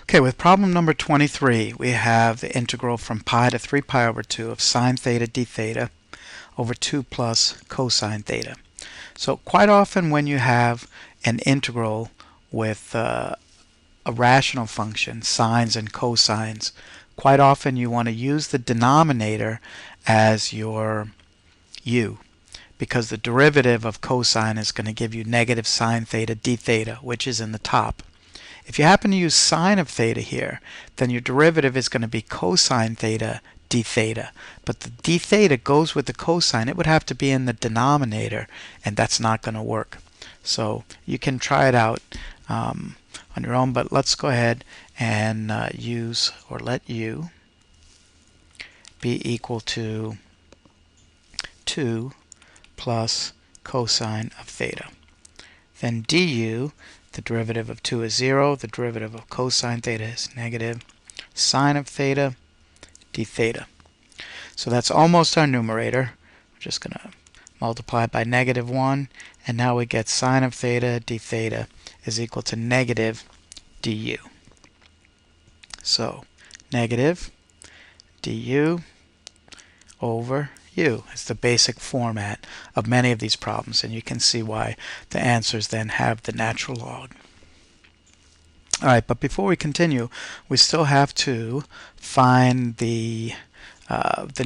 Okay, with problem number 23, we have the integral from pi to 3 pi over 2 of sine theta d theta over 2 plus cosine theta. So quite often when you have an integral with a rational function, sines and cosines, quite often you want to use the denominator as your u, because the derivative of cosine is going to give you negative sine theta d theta, which is in the top. If you happen to use sine of theta here, then your derivative is going to be cosine theta d theta. But the d theta goes with the cosine. It would have to be in the denominator, and that's not going to work. So you can try it out on your own, but let's go ahead and use, or let u be equal to 2 plus cosine of theta. Then du, the derivative of 2 is 0, the derivative of cosine theta is negative sine of theta d theta. So that's almost our numerator. We're just going to multiply it by negative 1, and now we get sine of theta d theta is equal to negative du. So negative du over u is the basic format of many of these problems, and you can see why the answers then have the natural log. Alright, but before we continue, we still have to find the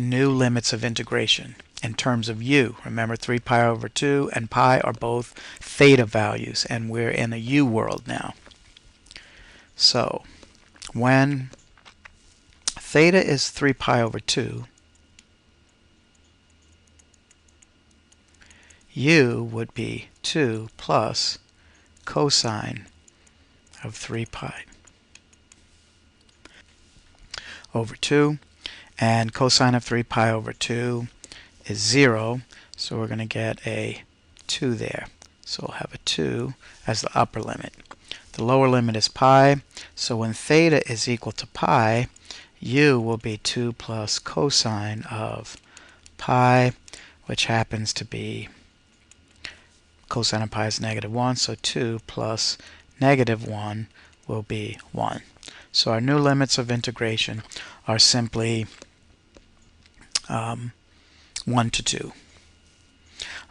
new limits of integration in terms of u. Remember, 3 pi over 2 and pi are both theta values, and we're in a u world now. So when theta is 3 pi over 2, u would be 2 plus cosine of 3 pi over 2, and cosine of 3 pi over 2 is 0, so we're going to get a 2 there. So we'll have a 2 as the upper limit. The lower limit is pi, so when theta is equal to pi, u will be 2 plus cosine of pi, which happens to be cosine of pi is negative 1, so 2 plus negative 1 will be 1. So our new limits of integration are simply 1 to 2.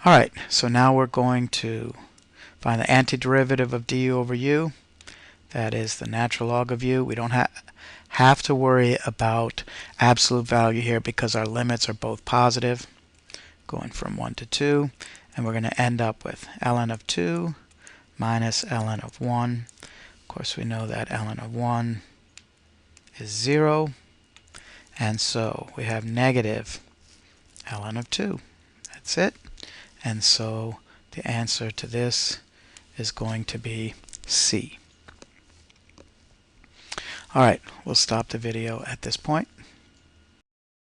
Alright, so now we're going to find the antiderivative of du over u. That is the natural log of u. We don't have to worry about absolute value here because our limits are both positive, going from 1 to 2. And we're going to end up with ln of 2 minus ln of 1. Of course, we know that ln of 1 is 0. And so we have negative ln of 2. That's it. And so the answer to this is going to be C. All right, we'll stop the video at this point.